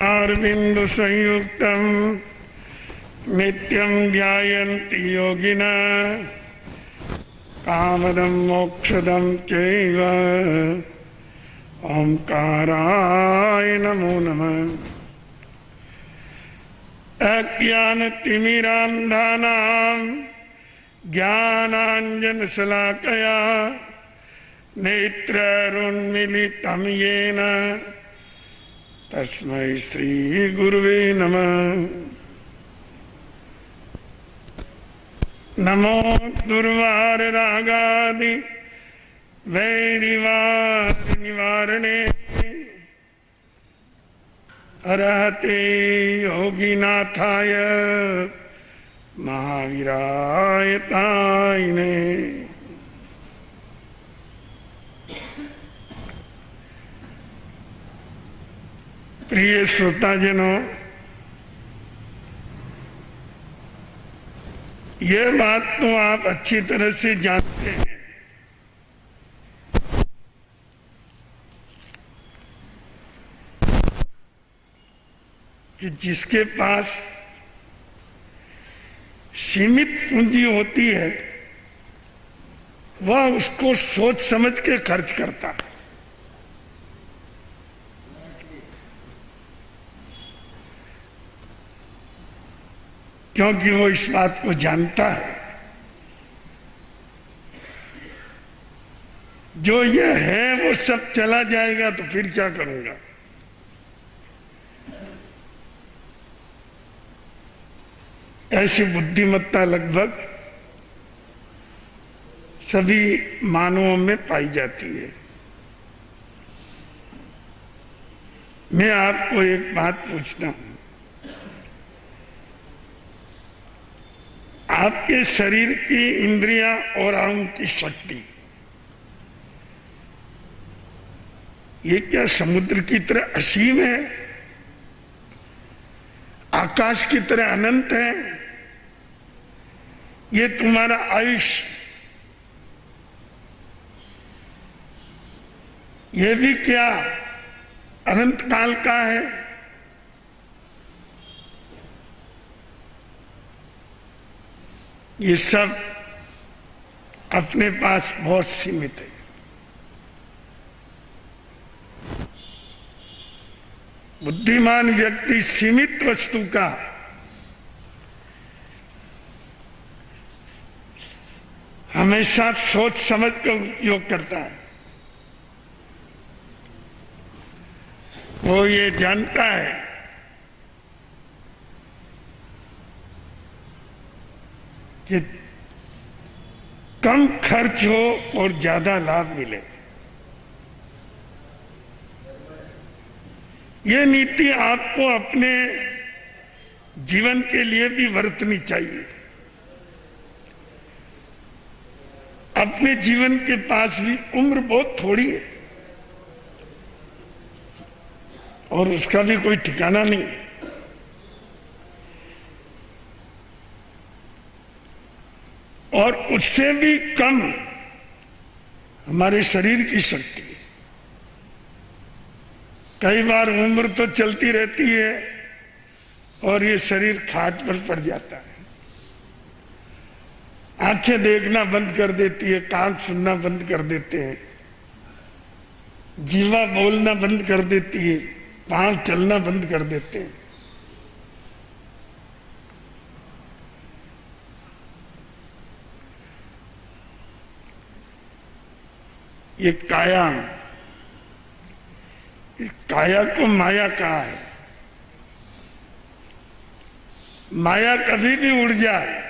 अरविंद संयुक्तम नित्यं ध्यायन्ति योगिनः कामदं मोक्षदं चैव ओंकाराय नमो नमः। अज्ञानतिमिरान्धानां ज्ञानाञ्जनशलाकया नेत्रैरुन्मीलितं येन तस्मै श्री गुरुवे नमः। नमो दुर्वाररागादि वैरिवाद निवारणे अरहते योगिनाथाय महावीराय ताइने। प्रिय श्रोताजनों, ये बात तो आप अच्छी तरह से जानते हैं कि जिसके पास सीमित पूंजी होती है वह उसको सोच समझ के खर्च करता है, क्योंकि वो इस बात को जानता है जो ये है वो सब चला जाएगा तो फिर क्या करूंगा। ऐसी बुद्धिमत्ता लगभग सभी मानवों में पाई जाती है। मैं आपको एक बात पूछता हूं, आपके शरीर की इंद्रियां और अंग की शक्ति ये क्या समुद्र की तरह असीम है, आकाश की तरह अनंत है? ये तुम्हारा आयुष्य ये भी क्या अनंत काल का है? ये सब अपने पास बहुत सीमित है। बुद्धिमान व्यक्ति सीमित वस्तु का हमेशा सोच समझ कर उपयोग करता है। वो ये जानता है कि कम खर्च हो और ज्यादा लाभ मिले। ये नीति आपको अपने जीवन के लिए भी बरतनी चाहिए। अपने जीवन के पास भी उम्र बहुत थोड़ी है और उसका भी कोई ठिकाना नहीं। और उससे भी कम हमारे शरीर की शक्ति है। कई बार उम्र तो चलती रहती है और ये शरीर खाट पर पड़ जाता है। आंखें देखना बंद कर देती है, कान सुनना बंद कर देते हैं, जीवा बोलना बंद कर देती है, पांव चलना बंद कर देते हैं। ये काया को माया कहा है। माया कभी भी उड़ जाए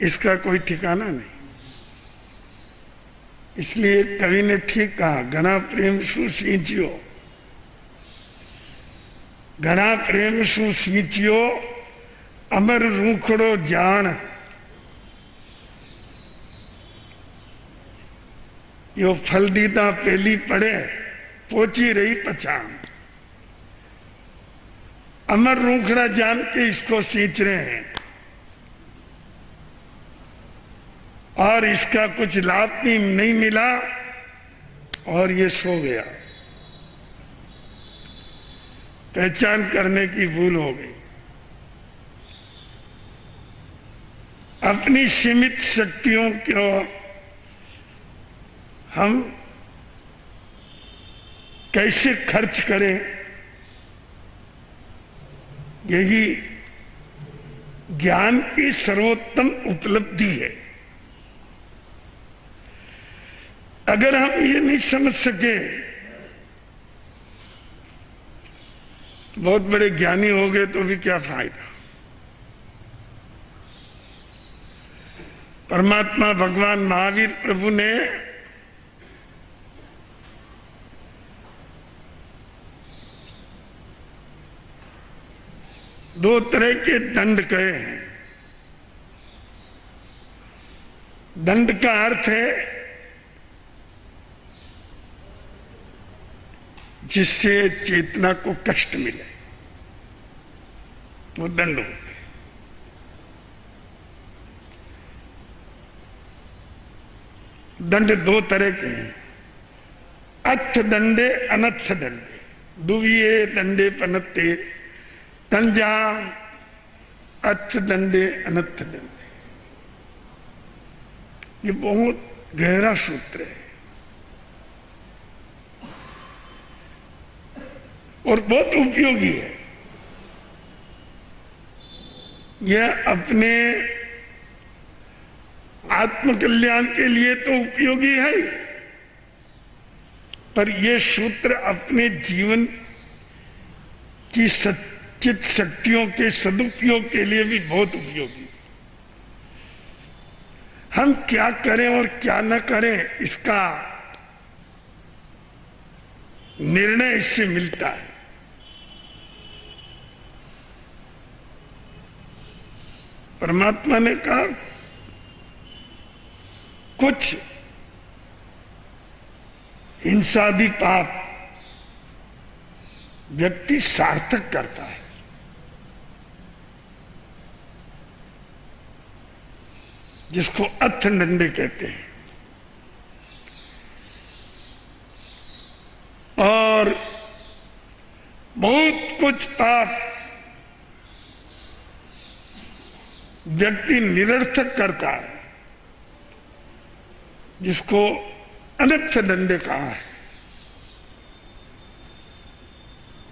इसका कोई ठिकाना नहीं। इसलिए कवि ने ठीक कहा, घना प्रेम सु सींचियो, घना प्रेम सु सींचियो अमर रूखड़ो जान। यो फल दीदा पेली पड़े पोची रही पहचान। अमर रूखड़ा जान के इसको सींच रहे हैं और इसका कुछ लाभ नहीं मिला और ये सो गया। पहचान करने की भूल हो गई। अपनी सीमित शक्तियों को हम कैसे खर्च करें, यही ज्ञान की सर्वोत्तम उपलब्धि है। अगर हम ये नहीं समझ सके तो बहुत बड़े ज्ञानी हो गए तो भी क्या फायदा। परमात्मा भगवान महावीर प्रभु ने दो तरह के दंड कहे हैं। दंड का अर्थ है जिससे चेतना को कष्ट मिले, वो दंड होते हैं। दंड दो तरह के हैं, अथ दंडे अनथ दंडे, दुविये दंडे पनत्ते तंजा अथ दंडे अनथ दंडे। ये बहुत गहरा सूत्र है और बहुत उपयोगी है। यह अपने आत्मकल्याण के लिए तो उपयोगी है, पर यह सूत्र अपने जीवन की सच्चित शक्तियों के सदुपयोग के लिए भी बहुत उपयोगी है। हम क्या करें और क्या न करें, इसका निर्णय इससे मिलता है। परमात्मा ने कहा कुछ हिंसादि पाप व्यक्ति सार्थक करता है, जिसको अथ दंडे कहते हैं, और बहुत कुछ पाप व्यक्ति निरर्थक करता है, जिसको अनर्थ दंडे कहा है।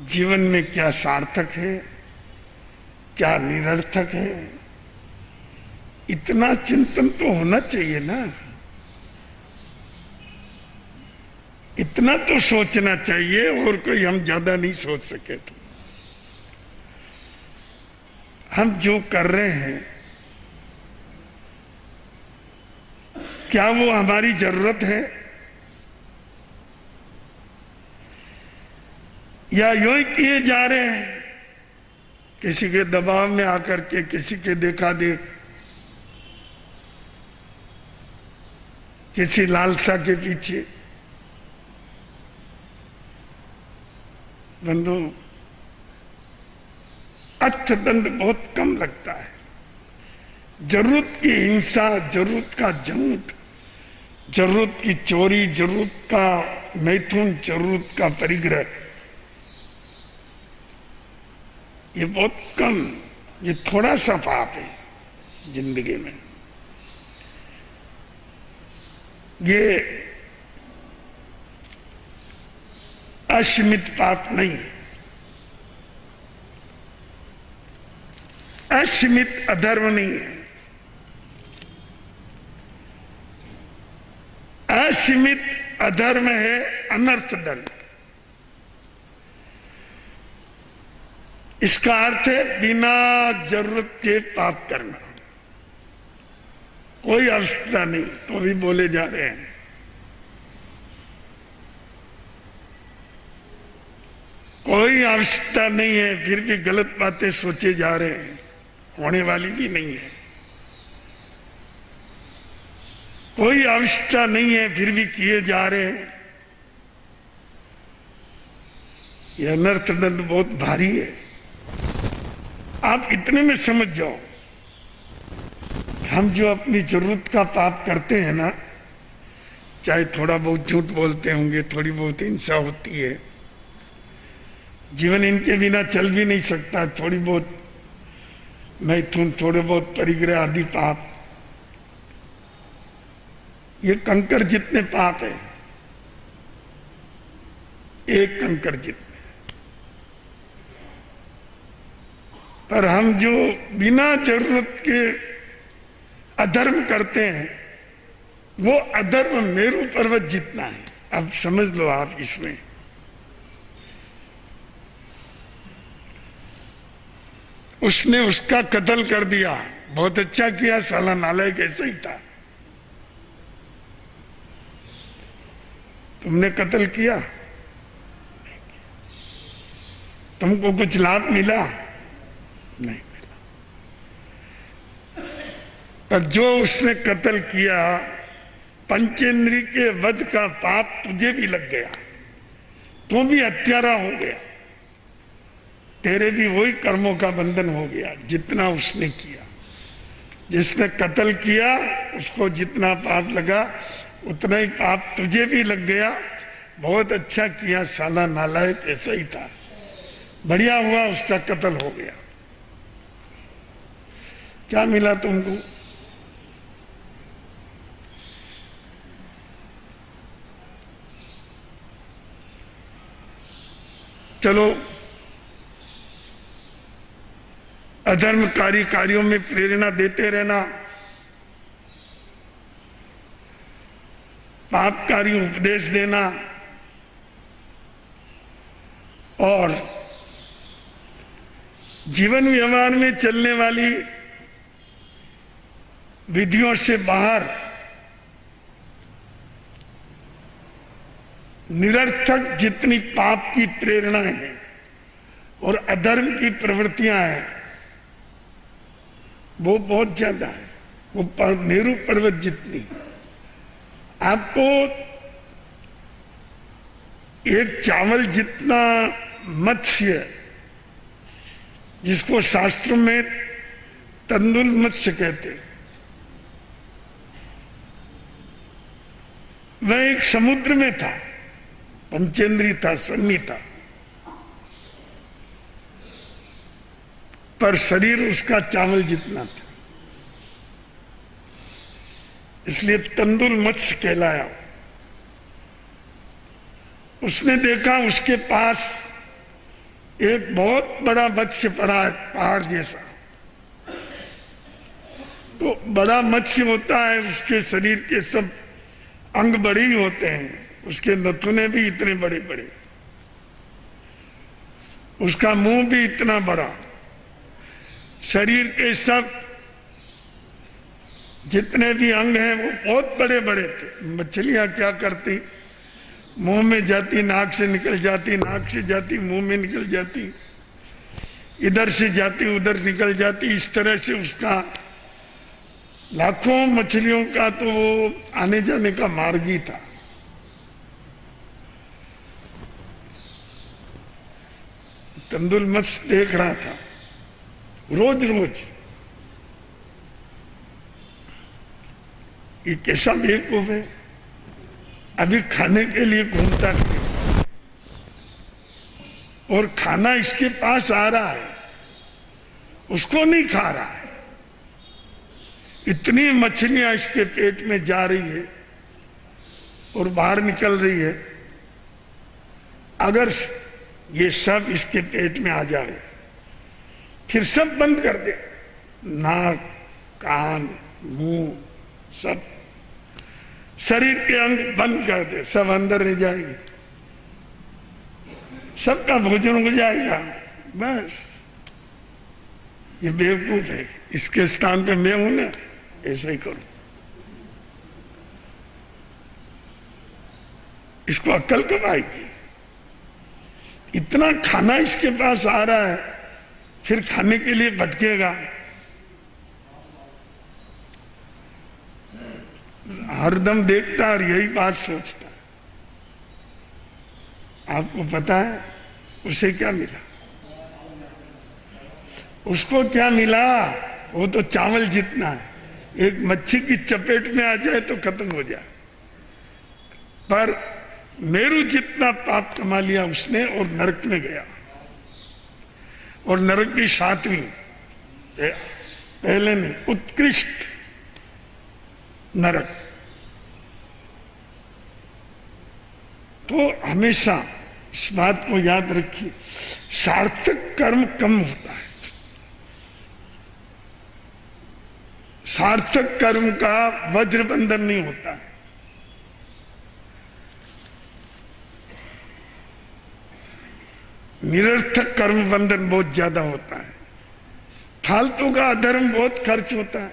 जीवन में क्या सार्थक है, क्या निरर्थक है, इतना चिंतन तो होना चाहिए ना। इतना तो सोचना चाहिए, और कोई हम ज्यादा नहीं सोच सके तो। हम जो कर रहे हैं क्या वो हमारी जरूरत है, या यूं ही किए जा रहे हैं किसी के दबाव में आकर के, किसी के देखा देख, किसी लालसा के पीछे। बंधु, अर्थदंड बहुत कम लगता है। जरूरत की हिंसा, जरूरत का झूठ, जरूरत की चोरी, जरूरत का मैथुन, जरूरत का परिग्रह, ये बहुत कम, ये थोड़ा सा पाप है जिंदगी में। ये असीमित पाप नहीं है, असीमित अधर्म नहीं है, असीमित अधर्म है अनर्थ दंड। इसका अर्थ है बिना जरूरत के पाप करना। कोई आवश्यकता नहीं तो भी बोले जा रहे हैं। कोई आवश्यकता नहीं है फिर भी गलत बातें सोचे जा रहे हैं, होने वाली भी नहीं है। कोई आवश्यकता नहीं है फिर भी किए जा रहे हैं। यह अनर्थ दंड बहुत भारी है। आप इतने में समझ जाओ, हम जो अपनी जरूरत का पाप करते हैं ना, चाहे थोड़ा बहुत झूठ बोलते होंगे, थोड़ी बहुत हिंसा होती है, जीवन इनके बिना चल भी नहीं सकता। थोड़ी बहुत मैथुन, थोड़े बहुत परिग्रह आदि पाप, ये कंकर जितने पाप है, एक कंकर जितने। पर हम जो बिना जरूरत के अधर्म करते हैं, वो अधर्म मेरू पर्वत जितना है। अब समझ लो आप इसमें। उसने उसका कत्ल कर दिया, बहुत अच्छा किया, साला नालायक ऐसा ही था। तुमने कत्ल किया, तुमको कुछ लाभ मिला? नहीं मिला। पर जो उसने कत्ल किया, पंचेंद्री के वध का पाप तुझे भी लग गया, तू भी हत्यारा हो गया, तेरे भी वही कर्मों का बंधन हो गया जितना उसने किया। जिसने कत्ल किया उसको जितना पाप लगा उतना ही पाप तुझे भी लग गया। बहुत अच्छा किया, साला नालायक ऐसा ही था, बढ़िया हुआ उसका कत्ल हो गया। क्या मिला तुमको? चलो, अधर्मकारी कार्यों में प्रेरणा देते रहना, पापकारी उपदेश देना और जीवन व्यवहार में चलने वाली विधियों से बाहर निरर्थक जितनी पाप की प्रेरणाएं हैं और अधर्म की प्रवृत्तियां हैं, वो बहुत ज्यादा है। वो मेरू पर्वत जितनी। आपको एक चावल जितना मत्स्य, जिसको शास्त्रों में तंदुल मत्स्य कहते हैं, वह एक समुद्र में था, पंचेंद्री था, सन्नी था, पर शरीर उसका चावल जितना था, इसलिए तंदुल मत्स्य कहलाया। उसने देखा उसके पास एक बहुत बड़ा मत्स्य पड़ा है, पहाड़ जैसा। तो बड़ा मत्स्य होता है, उसके शरीर के सब अंग बड़े ही होते हैं, उसके नथुने भी इतने बड़े बड़े, उसका मुंह भी इतना बड़ा, शरीर के सब जितने भी अंग हैं वो बहुत बड़े बड़े थे। मछलियां क्या करती, मुंह में जाती, नाक से निकल जाती, नाक से जाती, मुंह में निकल जाती, इधर से जाती, उधर निकल जाती। इस तरह से उसका लाखों मछलियों का तो वो आने जाने का मार्ग ही था। तंदुल मत्स्य देख रहा था रोज रोज, ये कैसा बेवकूफ है, अभी खाने के लिए घूमता है और खाना इसके पास आ रहा है, उसको नहीं खा रहा है। इतनी मछलियां इसके पेट में जा रही है और बाहर निकल रही है। अगर ये सब इसके पेट में आ जाए, फिर सब बंद कर दे, नाक, कान, मुंह, सब शरीर के अंग बंद कर दे, सब अंदर रह जाएगी, सबका भोजन हो जाएगा। बस ये बेवकूफ है, इसके स्थान पे मैं हूं ना, ऐसा ही करूं। इसको अक्ल कब आएगी? इतना खाना इसके पास आ रहा है, फिर खाने के लिए भटकेगा। हरदम देखता और यही बात सोचता। आपको पता है उसे क्या मिला? उसको क्या मिला? वो तो चावल जितना है, एक मच्छी की चपेट में आ जाए तो खत्म हो जाए। पर मेरू जितना पाप कमा लिया उसने और नरक में गया। और नरक की 7वीं, पहले नहीं, उत्कृष्ट नरक। तो हमेशा इस बात को याद रखिए, सार्थक कर्म कम होता है। सार्थक कर्म का वज्रबंधन नहीं होता है। निरर्थक कर्म बंधन बहुत ज्यादा होता है। फालतू का अधर्म बहुत खर्च होता है,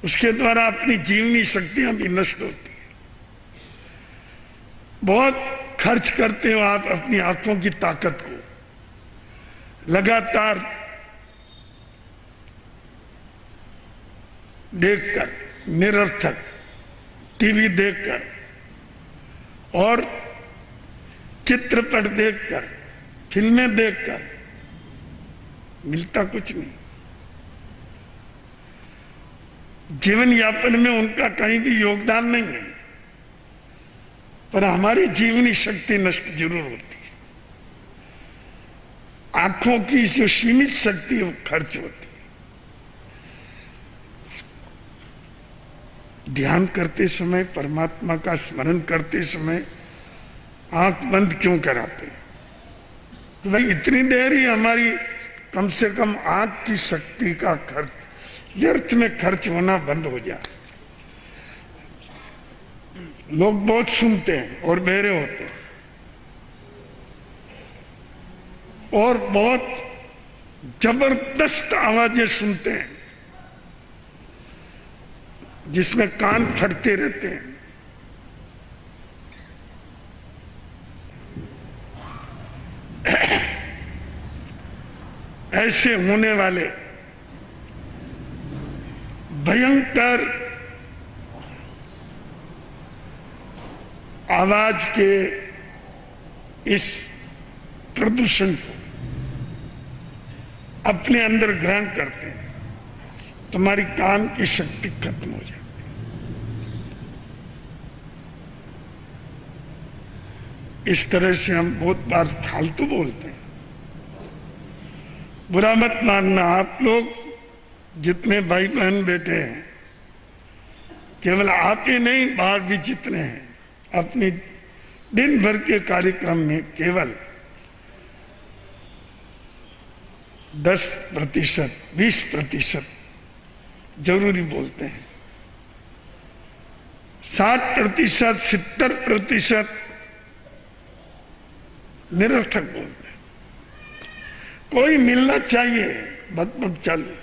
उसके द्वारा अपनी जीवनी शक्तियां भी नष्ट होती है। बहुत खर्च करते हो आप अपनी आंखों की ताकत को, लगातार देखकर, निरर्थक टीवी देखकर और चित्रपट देखकर, फिल्में देखकर, मिलता कुछ नहीं। जीवन यापन में उनका कहीं भी योगदान नहीं है, पर हमारी जीवनी शक्ति नष्ट जरूर होती है। आंखों की जो सीमित शक्ति वो खर्च होती है। ध्यान करते समय, परमात्मा का स्मरण करते समय आंख बंद क्यों कराते? तो भाई इतनी देर ही हमारी कम से कम आंख की शक्ति का खर्च, व्यर्थ में खर्च होना बंद हो जाए। लोग बहुत सुनते हैं और बहरे होते हैं और बहुत जबरदस्त आवाजें सुनते हैं जिसमें कान फटते रहते हैं। ऐसे होने वाले भयंकर आवाज के इस प्रदूषण को अपने अंदर ग्रहण करते हैं, तुम्हारी कान की शक्ति खत्म हो जाती है। इस तरह से हम बहुत बार फालतू बोलते हैं। बुरा मत मानना, आप लोग जितने भाई बहन बैठे हैं, केवल आप ही नहीं, बाहर भी जितने हैं, अपनी दिन भर के कार्यक्रम में केवल 10%, 20% जरूरी बोलते हैं। 60%, 70% निरर्थक बोलते हैं। कोई मिलना चाहिए, बक चालू,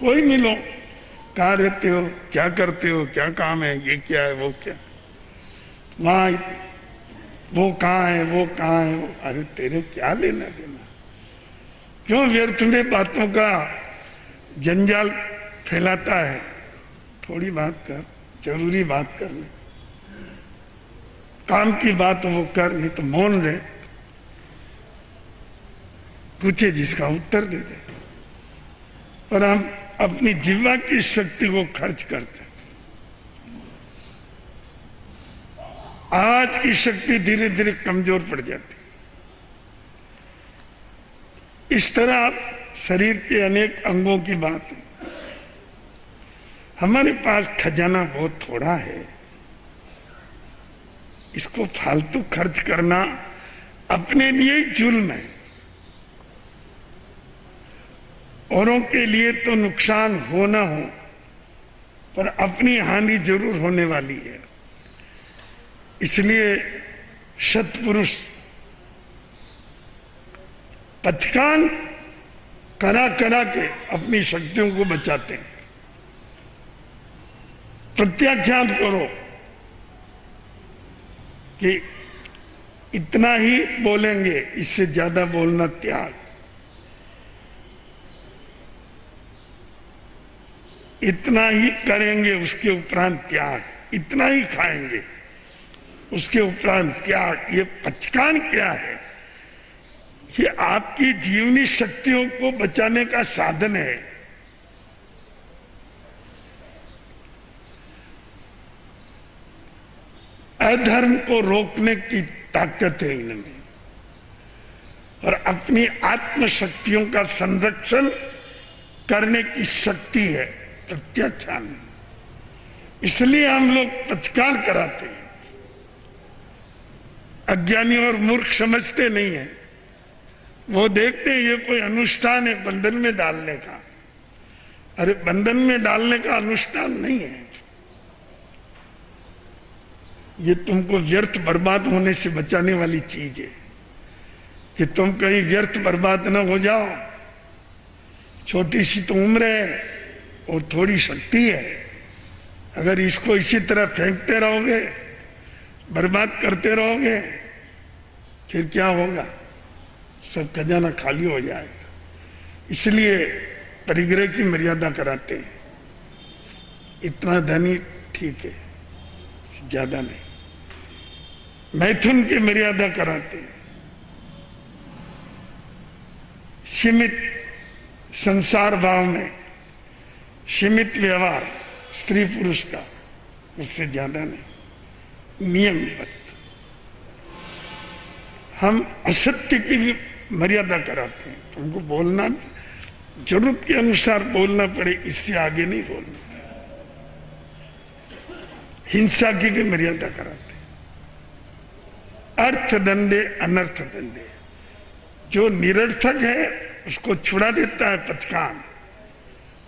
कोई मिलो, कहाँ रहते हो, क्या करते हो, क्या काम है, ये क्या है, वो क्या, वहां वो कहाँ है, वो कहाँ है, वो, अरे तेरे क्या लेना देना? क्यों व्यर्थ में बातों का जंजाल फैलाता है? थोड़ी बात कर, जरूरी बात कर ले, काम की बात वो कर, नहीं तो मौन रहे, पूछे जिसका उत्तर दे दे। पर हम अपनी जीवा की शक्ति को खर्च करते हैं। आवाज की शक्ति धीरे धीरे कमजोर पड़ जाती है। इस तरह शरीर के अनेक अंगों की बात है। हमारे पास खजाना बहुत थोड़ा है, इसको फालतू खर्च करना अपने लिए ही जुल्म है। औरों के लिए तो नुकसान हो ना हो, पर अपनी हानि जरूर होने वाली है। इसलिए सत्पुरुष पचकान करा करा के अपनी शक्तियों को बचाते हैं। प्रत्याख्यान करो कि इतना ही बोलेंगे, इससे ज्यादा बोलना त्याग। इतना ही करेंगे, उसके उपरांत त्याग। इतना ही खाएंगे, उसके उपरांत त्याग। ये पचकान क्या है? ये आपकी जीवनी शक्तियों को बचाने का साधन है। अधर्म को रोकने की ताकत है इनमें। और अपनी आत्म शक्तियों का संरक्षण करने की शक्ति है, प्रत्याख्यान। इसलिए हम लोग पचकान कराते हैं। अज्ञानी और मूर्ख समझते नहीं है, वो देखते हैं ये कोई अनुष्ठान है बंधन में डालने का। अरे बंधन में डालने का अनुष्ठान नहीं है, ये तुमको व्यर्थ बर्बाद होने से बचाने वाली चीज है कि तुम कहीं व्यर्थ बर्बाद न हो जाओ। छोटी सी तो उम्र है और थोड़ी शक्ति है, अगर इसको इसी तरह फेंकते रहोगे, बर्बाद करते रहोगे, फिर क्या होगा? सब खजाना खाली हो जाएगा। इसलिए परिग्रह की मर्यादा कराते हैं। इतना धनी ठीक है, ज्यादा नहीं। मैथुन की मर्यादा कराते हैं। सीमित संसार भाव में सीमित व्यवहार स्त्री पुरुष का, उससे ज्यादा नहीं, नियमबद्ध। हम असत्य की भी मर्यादा कराते हैं। तुमको बोलना जरूरत के अनुसार बोलना पड़े, इससे आगे नहीं बोलना। हिंसा की भी मर्यादा कराते हैं। अर्थ दंडे अनर्थ दंडे, जो निरर्थक है उसको छुड़ा देता है पचकान,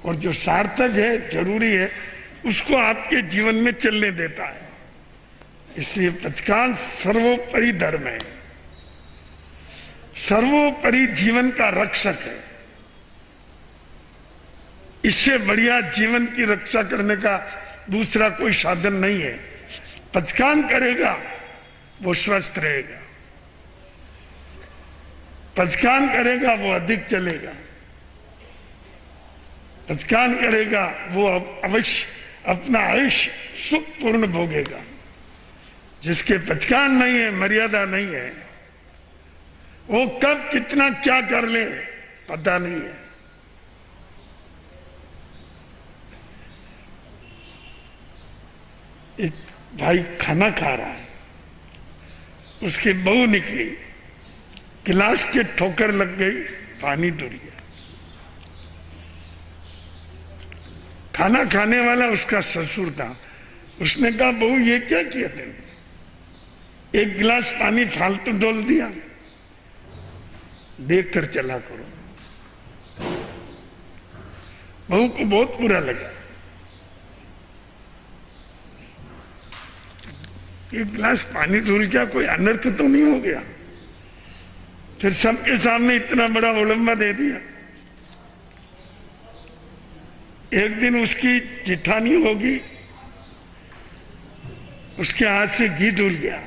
और जो सार्थक है, जरूरी है, उसको आपके जीवन में चलने देता है। इसलिए पचकान सर्वोपरि धर्म है, सर्वोपरि जीवन का रक्षक है। इससे बढ़िया जीवन की रक्षा करने का दूसरा कोई साधन नहीं है। पचकान करेगा वो स्वस्थ रहेगा, पचकान करेगा वो अधिक चलेगा, पचकान करेगा वो अवश्य अपना आयुष्य सुखपूर्ण भोगेगा। जिसके पचकान नहीं है, मर्यादा नहीं है, वो कब कितना क्या कर ले पता नहीं है। एक भाई खाना खा रहा है, उसकी बहू निकली, गिलास के ठोकर लग गई, पानी डूल गया। खाना खाने वाला उसका ससुर था। उसने कहा, बहू ये क्या किया तुमने? एक गिलास पानी फालतू डोल दिया, देख कर चला करो। बहू को बहुत बुरा लगा, एक गिलास पानी डूल गया, कोई अनर्थ तो नहीं हो गया? फिर सबके सामने इतना बड़ा उलंबा दे दिया। एक दिन उसकी जिठानी होगी, उसके हाथ से घी डूल गया।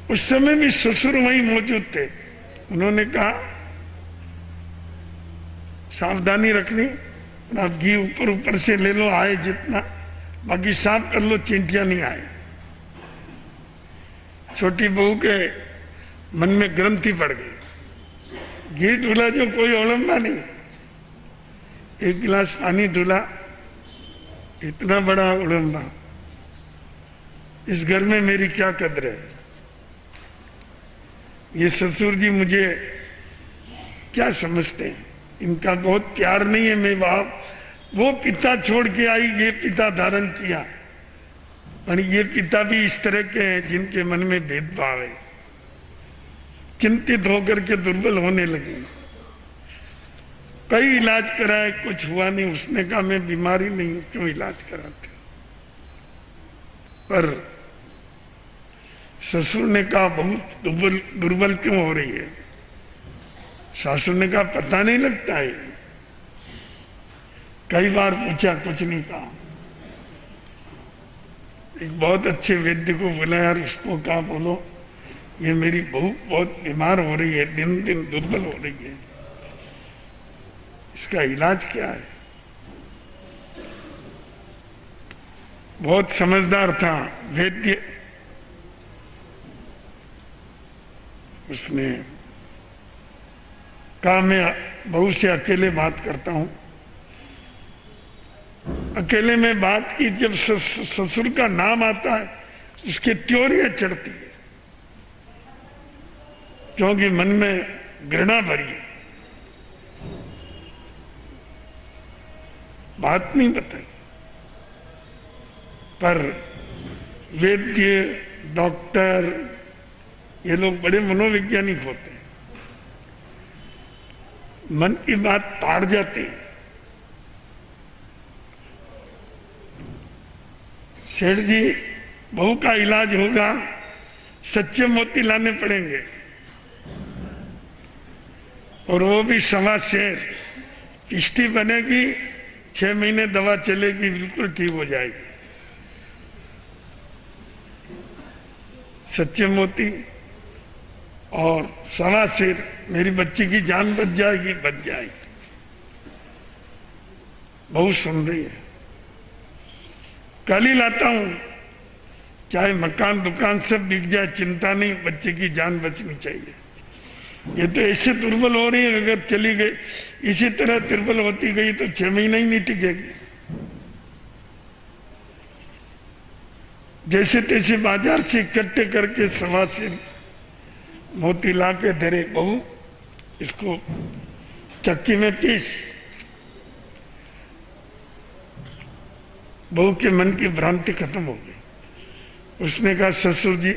उस समय भी ससुर वहीं मौजूद थे। उन्होंने कहा, सावधानी रखनी, आप घी ऊपर ऊपर से ले लो, आए जितना, बाकी साफ कर लो, चिंटियां नहीं आए। छोटी बहू के मन में ग्रंथि पड़ गई, घी डूला जो कोई ओलंबा नहीं, एक गिलास पानी डूला, इतना बड़ा उलंबा। इस घर में मेरी क्या कदर है? ये ससुर जी मुझे क्या समझते हैं? इनका बहुत प्यार नहीं है। मैं बाप, वो पिता छोड़ के आई, ये पिता धारण किया, पर ये पिता भी इस तरह के हैं जिनके मन में भेदभाव है। चिंतित होकर के दुर्बल होने लगी। कई इलाज कराए, कुछ हुआ नहीं। उसने कहा, मैं बीमारी नहीं हूं, क्यों इलाज कराते? पर ससुर ने कहा, बहुत दुर्बल क्यों हो रही है? सासुर ने कहा, पता नहीं लगता है। कई बार पूछा, कुछ नहीं कहा। एक बहुत अच्छे वैद्य को बुलाया और उसको कहा, बोलो ये मेरी बहू बहुत बीमार हो रही है, दिन दिन दुर्बल हो रही है, इसका इलाज क्या है? बहुत समझदार था वैद्य। उसने कहा, मैं बहू से अकेले बात करता हूं। अकेले में बात की, जब ससुर का नाम आता है उसकी त्योरियां चढ़ती है। क्योंकि मन में घृणा भरी है। बात नहीं बताई, पर वैद्य, डॉक्टर, ये लोग बड़े मनोवैज्ञानिक होते हैं, मन की बात ताड़ जाते हैं। सेठ जी, बहू का इलाज होगा, सच्चे मोती लाने पड़ेंगे, और वो भी सवा शेर। किश्ती बनेगी, 6 महीने दवा चलेगी, बिल्कुल ठीक हो जाएगी। सच्चे मोती और सवा शेर, मेरी बच्ची की जान बच जाएगी, बच जाएगी। बहुत सुन रही है। कल ही लाता हूं, चाहे मकान दुकान सब बिक जाए, चिंता नहीं, बच्चे की जान बचनी चाहिए। ये तो ऐसे दुर्बल हो रही है, अगर चली गई इसी तरह दुर्बल होती गई तो 6 महीने ही नहीं टिकेगी। जैसे तैसे बाजार से इकट्ठे करके सवा शेर मोती ला के दे रहे, बहू इसको चक्की में पीस। बहू के मन की भ्रांति खत्म हो गई। उसने कहा, ससुर जी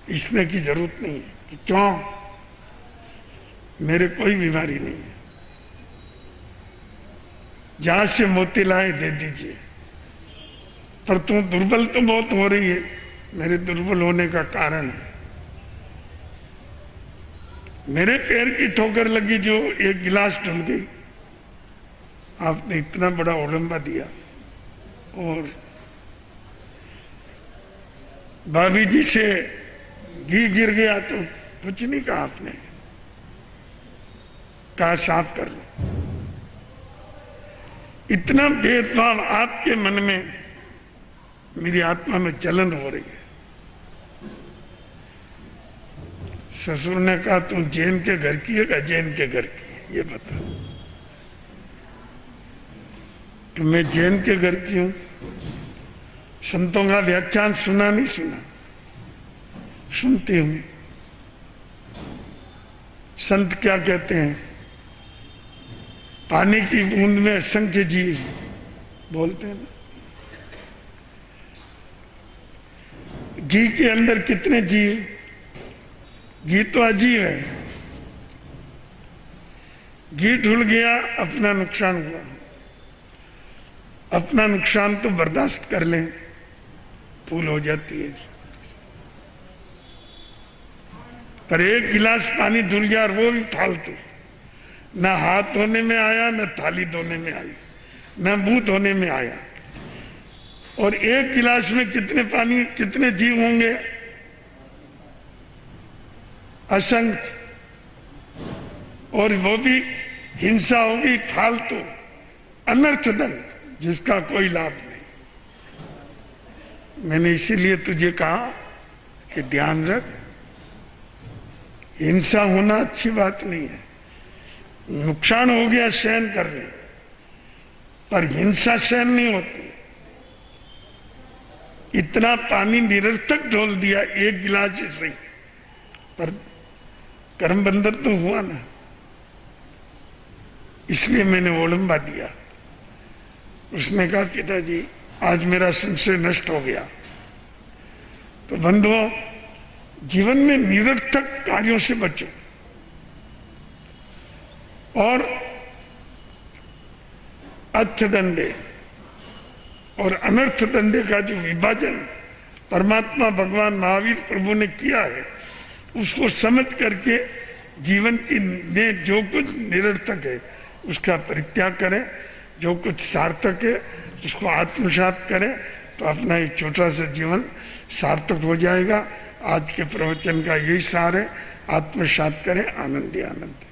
इसमें की जरूरत नहीं है। कि क्यों? मेरे कोई बीमारी नहीं है, जहां से मोती लाए दे दीजिए। पर तू दुर्बल तो बहुत हो रही है। मेरे दुर्बल होने का कारण है मेरे पैर की ठोकर लगी, जो एक गिलास ढुल गई। आपने इतना बड़ा ओलंबा दिया, और भाभी जी से घी गिर गया तो कुछ नहीं कहा आपने, कहा साफ कर लो। इतना भेदभाव आपके मन में, मेरी आत्मा में जलन हो रही है। ससुर ने कहा, तुम जैन के घर की है या जैन के घर की है, ये बता। तो मैं जैन के घर की हूं। संतों का व्याख्यान सुना नहीं सुना? सुनती हूं। संत क्या कहते हैं? पानी की बूंद में असंख्य जीव बोलते हैं। घी के अंदर कितने जीव? घी तो अजीब है। घी ढुल गया, अपना नुकसान हुआ। अपना नुकसान तो बर्दाश्त कर लें, फूल हो जाती है। पर एक गिलास पानी धुल गया, और वो भी फालतू। ना हाथ धोने में आया, ना थाली धोने में आई, ना मुंह धोने में आया। और एक गिलास में कितने पानी, कितने जीव होंगे? असंख्य। और वो भी हिंसा होगी, फालतू, अनर्थदंड, जिसका कोई लाभ नहीं। मैंने इसीलिए तुझे कहा कि ध्यान रख, हिंसा होना अच्छी बात नहीं है। नुकसान हो गया सहन कर ले, पर हिंसा सहन नहीं होती। इतना पानी निरर्थक ढोल दिया एक गिलास से, पर कर्म बंधन तो हुआ ना। इसलिए मैंने ओलंबा दिया। उसने कहा, पिताजी आज मेरा संशय नष्ट हो गया। तो बंधुओं, जीवन में निरर्थक कार्यों से बचो, और अर्थदंडे और अनर्थ दंडे का जो विभाजन परमात्मा भगवान महावीर प्रभु ने किया है, उसको समझ करके जीवन की में जो कुछ निरर्थक है उसका परित्याग करें, जो कुछ सार्थक है उसको आत्मसात करें, तो अपना एक छोटा सा जीवन सार्थक हो जाएगा। आज के प्रवचन का यही सार है, आत्मसात करें, आनंद ही आनंद।